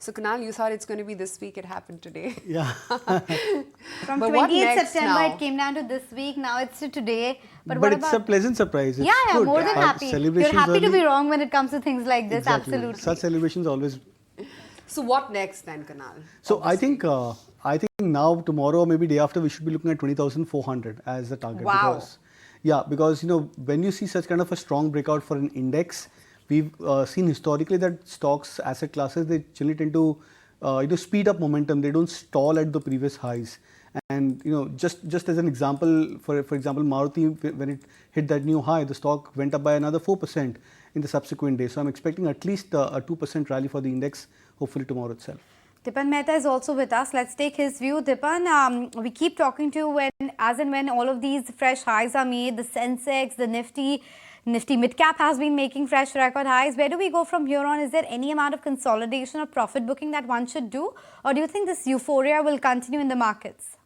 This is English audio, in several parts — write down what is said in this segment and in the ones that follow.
So Kunal, you thought it's going to be this week. It happened today. Yeah. From But what 28th next September, now? it came down to this week. Now it's to today. But But what it's a about... pleasant surprise. Yeah, It's good. more than happy. You're Celebrations happy to early. be wrong when it comes to things like this. Exactly. Absolutely. Such celebrations always. So what next then, Kunal? So Obviously. I think now, tomorrow, or maybe day after, we should be looking at 20,400 as the target. Wow. Because when you see such kind of a strong breakout for an index, we've seen historically that stocks, asset classes, they generally tend to speed up momentum. They don't stall at the previous highs. And just as an example, for example, Maruti, when it hit that new high, the stock went up by another 4% in the subsequent day. So I'm expecting at least a 2% rally for the index, hopefully tomorrow itself. Dipan Mehta is also with us. Let's take his view. Dipan, we keep talking to you as and when all of these fresh highs are made. The Sensex, the Nifty mid-cap has been making fresh record highs. Where do we go from here on? Is there any amount of consolidation or profit booking that one should do? Or do you think this euphoria will continue in the markets?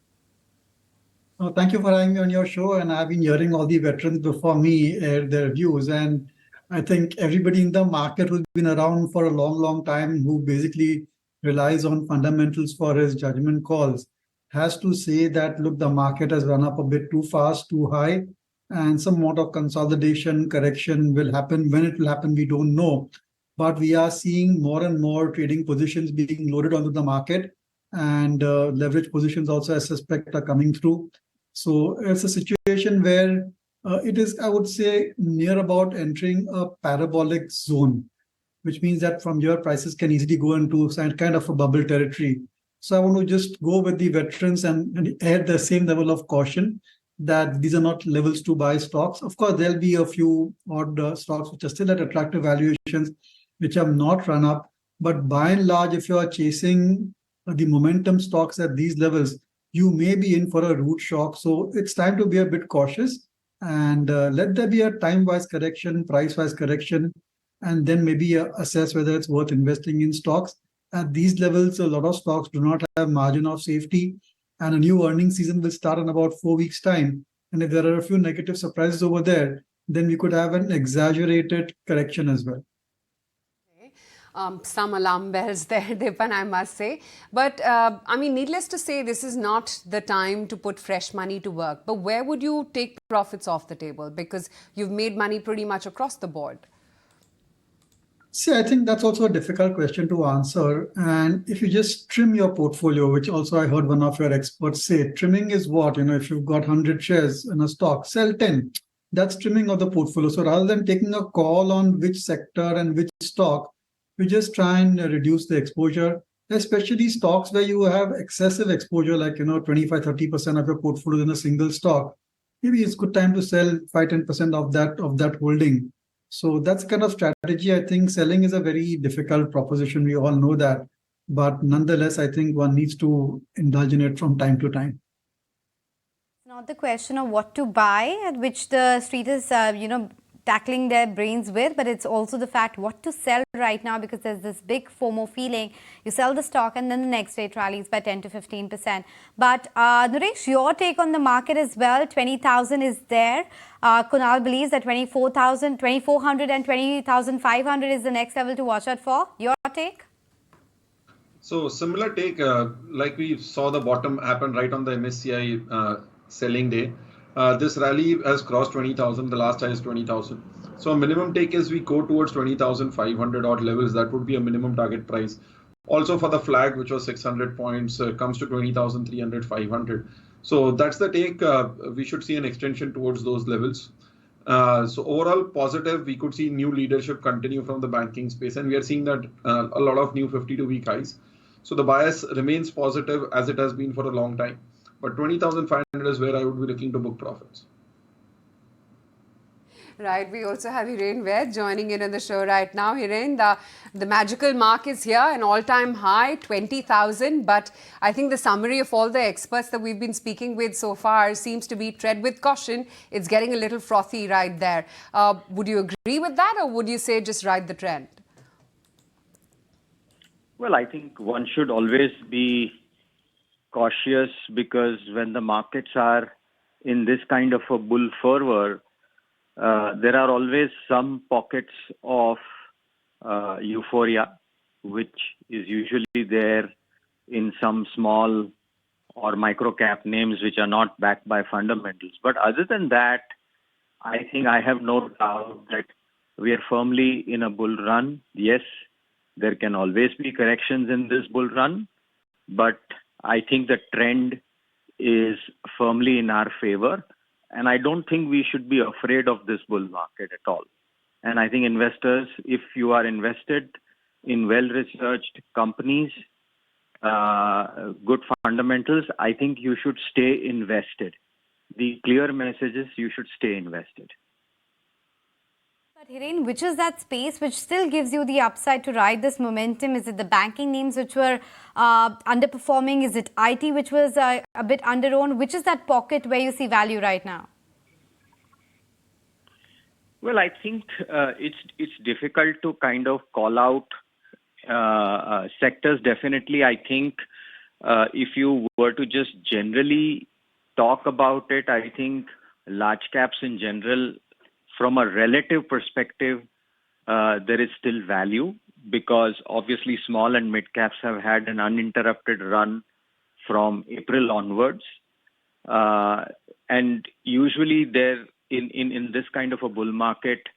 Oh, thank you for having me on your show. And I've been hearing all the veterans before me air their views. And I think everybody in the market who's been around for a long, long time, who basically relies on fundamentals for his judgment calls, has to say that, look, the market has run up a bit too fast, too high, and some amount of consolidation, correction will happen. When it will happen, we don't know. But we are seeing more and more trading positions being loaded onto the market, and leverage positions also, I suspect, are coming through. So it's a situation where it is, I would say, near about entering a parabolic zone, which means that from here prices can easily go into kind of a bubble territory. So I want to just go with the veterans and add the same level of caution that these are not levels to buy stocks. Of course, there'll be a few odd stocks which are still at attractive valuations, which have not run up. But by and large, if you are chasing the momentum stocks at these levels, you may be in for a root shock. So it's time to be a bit cautious and let there be a time-wise correction, price-wise correction, and then maybe assess whether it's worth investing in stocks. At these levels, a lot of stocks do not have margin of safety, and a new earnings season will start in about 4 weeks' time. And if there are a few negative surprises over there, then we could have an exaggerated correction as well. Some alarm bells there, Dipan, I must say. But I mean, needless to say, this is not the time to put fresh money to work. But where would you take profits off the table? Because you've made money pretty much across the board. See, I think that's also a difficult question to answer. And if you just trim your portfolio, which also I heard one of your experts say, trimming is what? If you've got 100 shares in a stock, sell 10. That's trimming of the portfolio. So rather than taking a call on which sector and which stock, we just try and reduce the exposure, especially stocks where you have excessive exposure, like 25-30% of your portfolio in a single stock. Maybe it's good time to sell 5-10% of that holding. So that's kind of strategy. I think selling is a very difficult proposition. We all know that. But nonetheless, I think one needs to indulge in it from time to time. It's not the question of what to buy, at which the street is, tackling their brains with, but it's also the fact what to sell right now, because there's this big FOMO feeling. You sell the stock and then the next day it rallies by 10 to 15%. But Naresh, your take on the market as well. 20,000 is there. Kunal believes that 24,000, 2,400 and 20,500 is the next level to watch out for. Your take? So similar take, like we saw the bottom happen right on the MSCI selling day. This rally has crossed 20,000. The last high is 20,000. So a minimum take is we go towards 20,500 odd levels. That would be a minimum target price. Also for the flag, which was 600 points, comes to 20,300, 500. So that's the take. We should see an extension towards those levels. So overall positive, we could see new leadership continue from the banking space. And we are seeing that a lot of new 52-week highs. So the bias remains positive as it has been for a long time. But 20,500 is where I would be looking to book profits. Right. We also have Hiren Vaid joining in on the show right now. Hiren, the magical mark is here, an all-time high, 20,000. But I think the summary of all the experts that we've been speaking with so far seems to be tread with caution. It's getting a little frothy right there. Would you agree with that, or would you say just ride the trend? Well, I think one should always be cautious, because when the markets are in this kind of a bull fervor, there are always some pockets of euphoria. which is usually there in some small or micro cap names which are not backed by fundamentals. But other than that, I think I have no doubt that we are firmly in a bull run. Yes, there can always be corrections in this bull run, but I think the trend is firmly in our favor. And I don't think we should be afraid of this bull market at all. And I think investors, if you are invested in well-researched companies, good fundamentals, I think you should stay invested. The clear message is you should stay invested. But Hiren, which is that space which still gives you the upside to ride this momentum? Is it the banking names which were underperforming? Is it IT which was a bit underowned? Which is that pocket where you see value right now? Well, I think it's difficult to kind of call out sectors. Definitely, I think if you were to just generally talk about it, I think large caps in general, from a relative perspective, there is still value because obviously small and mid caps have had an uninterrupted run from April onwards. And usually there in this kind of a bull market,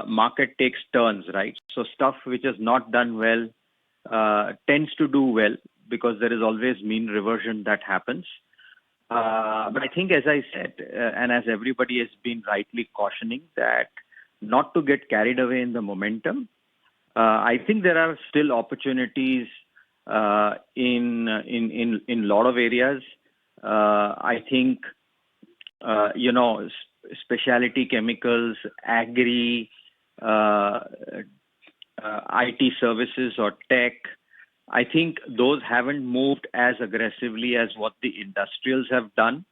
market takes turns, right? So stuff which has not done well tends to do well because there is always mean reversion that happens. But I think, as I said, and as everybody has been rightly cautioning, that not to get carried away in the momentum. I think there are still opportunities in a lot of areas. I think specialty chemicals, agri, IT services or tech. I think those haven't moved as aggressively as what the industrials have done.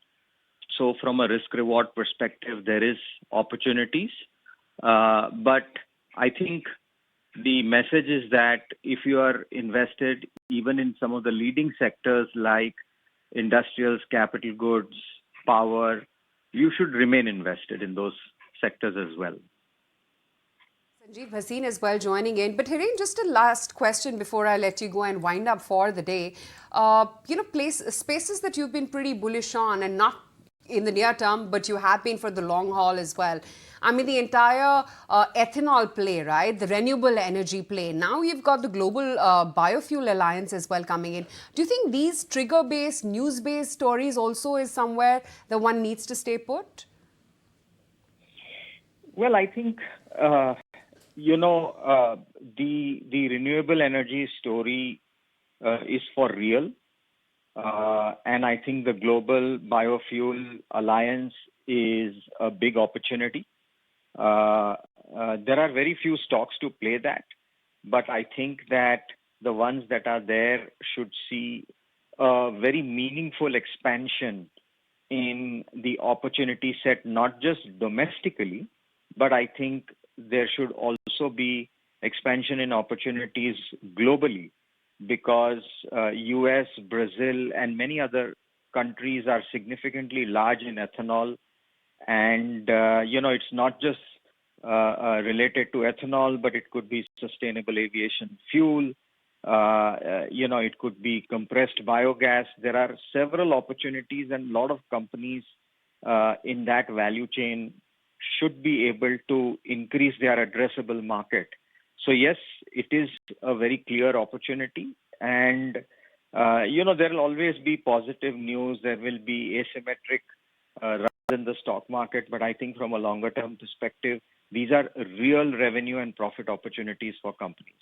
So from a risk reward perspective, there is opportunities. But I think the message is that if you are invested even in some of the leading sectors like industrials, capital goods, power, you should remain invested in those sectors as well. Sanjiv Bhasin as well joining in. But Hiren, just a last question before I let you go and wind up for the day. Spaces that you've been pretty bullish on, and not in the near term, but you have been for the long haul as well. I mean, the entire ethanol play, right? The renewable energy play. Now you've got the global biofuel alliance as well coming in. Do you think these trigger-based, news-based stories also is somewhere that one needs to stay put? Well, I think the renewable energy story is for real. And I think the Global Biofuel Alliance is a big opportunity. There are very few stocks to play that, but I think that the ones that are there should see a very meaningful expansion in the opportunity set, not just domestically, but I think there should also be expansion in opportunities globally because US, Brazil, and many other countries are significantly large in ethanol. And, it's not just related to ethanol, but it could be sustainable aviation fuel. It could be compressed biogas. There are several opportunities, and a lot of companies in that value chain should be able to increase their addressable market. So yes, it is a very clear opportunity. And, there will always be positive news. There will be asymmetric rather than the stock market. But I think from a longer term perspective, these are real revenue and profit opportunities for companies.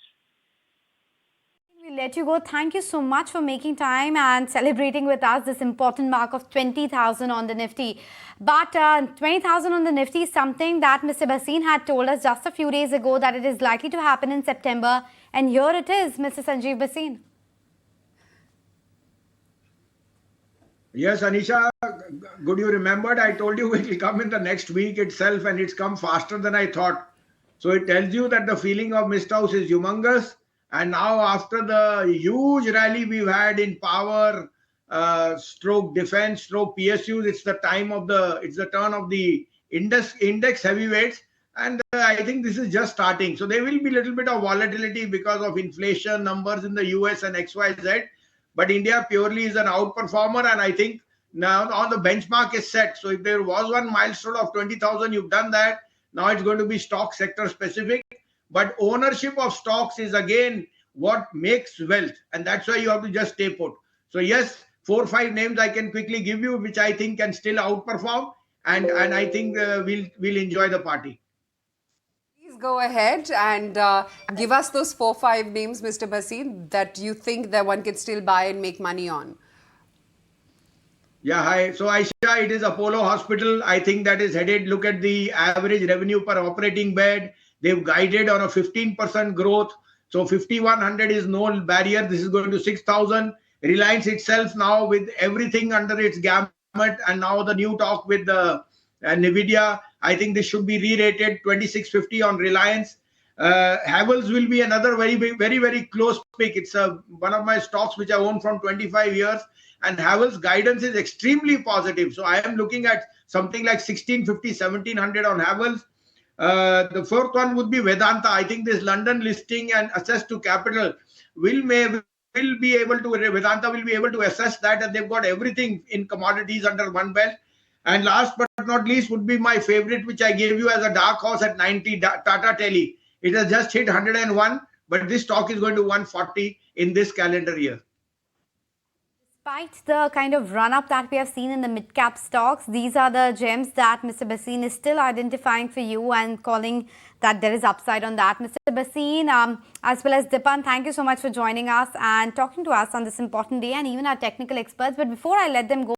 We'll let you go. Thank you so much for making time and celebrating with us this important mark of 20,000 on the Nifty. But 20,000 on the Nifty is something that Mr. Bhasin had told us just a few days ago that it is likely to happen in September. And here it is, Mr. Sanjiv Bhasin. Yes, Anisha, good you remembered. I told you it will come in the next week itself, and it's come faster than I thought. So it tells you that the feeling of mist house is humongous. And now after the huge rally we've had in power, stroke defense, stroke PSUs, it's the turn of the index heavyweights. and I think this is just starting. So there will be a little bit of volatility because of inflation numbers in the US and XYZ. But India purely is an outperformer, and I think now on the benchmark is set. So if there was one milestone of 20,000, you've done that. Now it's going to be stock sector specific. But ownership of stocks is again what makes wealth, and that's why you have to just stay put. So yes, 4 or 5 names I can quickly give you, which I think can still outperform, and I think we'll enjoy the party. Please go ahead and give us those 4, 5 names, Mr. Bhasin, that you think that one can still buy and make money on. Yeah, hi. So Aisha, it is Apollo Hospital. I think that is headed. Look at the average revenue per operating bed. They've guided on a 15% growth. So 5,100 is no barrier. This is going to 6,000. Reliance itself now with everything under its gamut, and now the new talk with the Nvidia. I think this should be re-rated 2650 on Reliance. Havells will be another very big, very close pick. It's one of my stocks which I own from 25 years. And Havells guidance is extremely positive. So I am looking at something like 1650, 1700 on Havells. The fourth one would be Vedanta. I think this London listing and access to capital will be able to, Vedanta will be able to assess that, and they've got everything in commodities under one belt. And last but not least would be my favorite, which I gave you as a dark horse at 90, Tata Tele. It has just hit 101, but this stock is going to 140 in this calendar year. Despite the kind of run-up that we have seen in the mid-cap stocks, these are the gems that Mr. Bhasin is still identifying for you and calling that there is upside on that. Mr. Bhasin, as well as Dipan, thank you so much for joining us and talking to us on this important day, and even our technical experts. But before I let them go,